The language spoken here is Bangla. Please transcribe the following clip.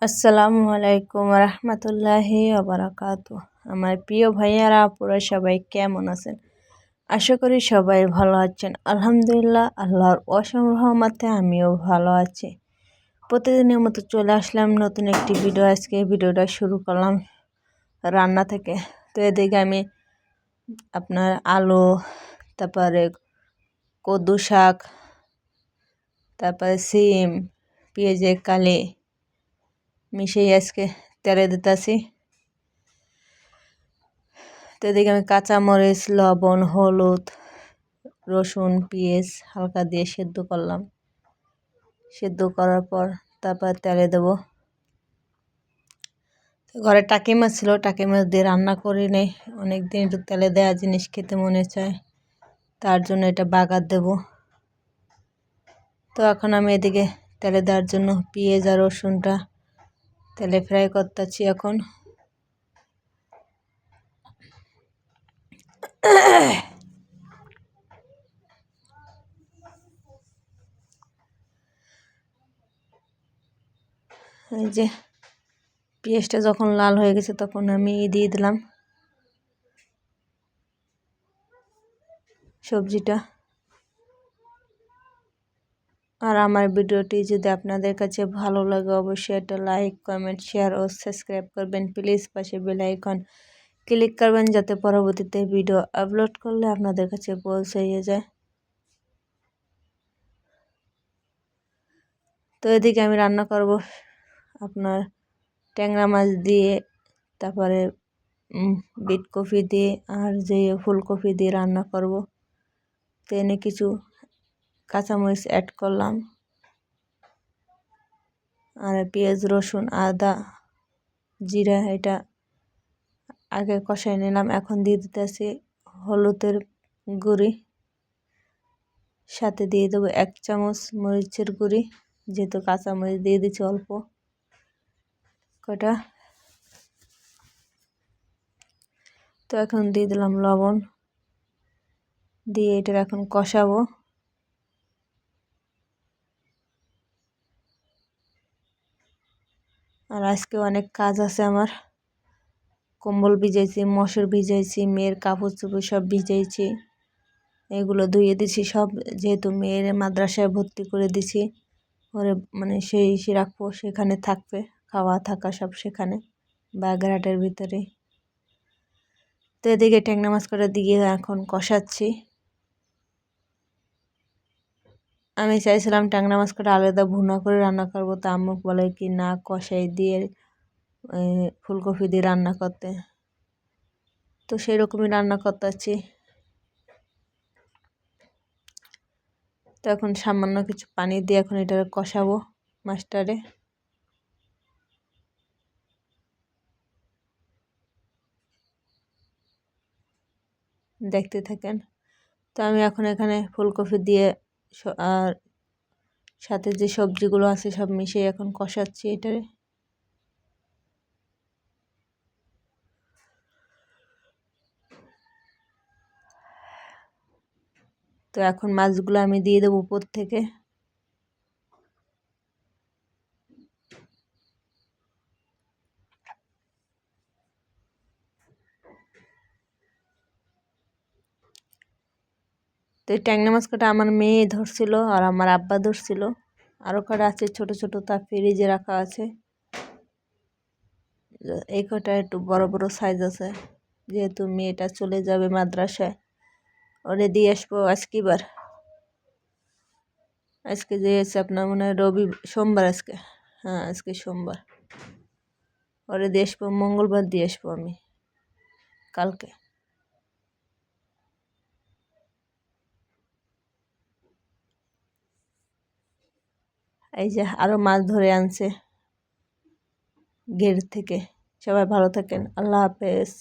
আসসালামু আলাইকুম রহমতুল্লাহি ওবারাকাতু। আমার প্রিয় ভাইয়ারা আপুরা সবাই কেমন আছেন? আশা করি সবাই ভালো আছেন। আলহামদুলিল্লাহ, আল্লাহর অসীম রহমতে আমিও ভালো আছি। প্রতিদিনের মতো চলে আসলাম নতুন একটি ভিডিও। আজকে ভিডিওটা শুরু করলাম রান্না থেকে। তো এদিকে আমি আপনার আলু, তারপরে কদু শাক, তারপরে সিম, পেঁয়াজের কালি মিশিয়ে আজকে তেলে দিতেছি। তো এদিকে আমি কাঁচামরিচ, লবণ, হলুদ, রসুন, পেঁয়াজ হালকা দিয়ে সেদ্ধ করলাম। সেদ্ধ করার পর তারপর তেলে দেবো। ঘরে টাকি মাছ ছিল, টাকি মাছ দিয়ে রান্না করি নেই। অনেকদিন একটু তেলে দেওয়া জিনিস খেতে মনে চায়, তার জন্য এটা বাগার দেব। তো এখন আমি এদিকে তেলে দেওয়ার জন্য পেঁয়াজ আর রসুনটা তেলে ফ্রাই করতেছি। এখন এই যে পেঁয়াজটা যখন লাল হয়ে গেছে তখন আমি দিয়ে দিলাম সবজিটা। আর আমার ভিডিওটি যদি আপনাদের কাছে ভালো লাগে অবশ্যই একটা লাইক, কমেন্ট, শেয়ার ও সাবস্ক্রাইব করবেন। প্লিজ পাশে বেল আইকন ক্লিক করবেন যাতে পরবর্তীতে ভিডিও আপলোড করলে আপনাদের কাছে পৌঁছে যায়। তো এদিকে আমি রান্না করব আপনার ট্যাংরা মাছ দিয়ে, তারপরে বিটকপি দিয়ে আর যে ফুলকপি দিয়ে রান্না করব। তো এনে কিছু কাঁচামরিচ অ্যাড করলাম আর পেঁয়াজ, রসুন, আদা, জিরা এটা আগে কষাই নিলাম। এখন দিয়ে দিতেছি হলুদের গুঁড়ি, সাথে দিয়ে দেবো 1 চামচ মরিচের গুঁড়ি, যেহেতু কাঁচামরিচ দিয়ে দিচ্ছি অল্প কটা। তো এখন দিয়ে দিলাম লবণ, দিয়ে এটা এখন কষাবো। আর আজকে অনেক কাজ আছে আমার। কম্বল ভিজাইছি, মশার ভিজাইছি, মেয়ের কাপড় চোপড় সব ভিজাইছি, এগুলো ধুয়ে দিছি সব, যেহেতু মেয়ের মাদ্রাসায় ভর্তি করে দিছি। ওরে মানে সেই রাখবো, সেখানে থাকবে, খাওয়া থাকা সব সেখানে বাগেরহাটের ভিতরে। তো এদিকে ট্যাংরা মাছ কটা দিয়ে এখন কষাচ্ছি। আমি চাইছিলাম ট্যাংরা মাছ কটা আলাদা ভুনা করে রান্না করবো, তা আম্মু বলে কি না কষাই দিয়ে ফুলকপি দিয়ে রান্না করতে। তো সেই রকমই রান্না করতেছি। তো এখন সামান্য কিছু পানি দিয়ে এখন এটা কষাবো মাছটারে। দেখতে থাকেন। তো আমি এখন এখানে ফুলকপি দিয়ে আর সাথে যে সবজিগুলো আছে সব মিশিয়ে এখন কষাচ্ছি এটারে। তো এখন মাছগুলো আমি দিয়ে দেবো উপর থেকে। তো এই ট্যাংরা মাছ কটা আমার মেয়ে ধরছিল আর আমার আব্বা ধরছিল, আরও কটা আছে ছোট ছোট, তা ফ্রিজে রাখা আছে। এই কটা একটু বড় বড় সাইজ আছে, যেহেতু মেয়েটা চলে যাবে মাদ্রাসায়, ওরে দিয়ে আসবো আজকেবার। আজকে যে আছে আপনার মনে হয় সোমবার আজকে, হ্যাঁ আজকে সোমবার। ওরে দিয়ে আসবো মঙ্গলবার, দিয়ে আসবো আমি কালকে। এই যে আরও মাছ ধরে আনছে ঘের থেকে। সবাই ভালো থাকেন, আল্লাহ হাফেজ।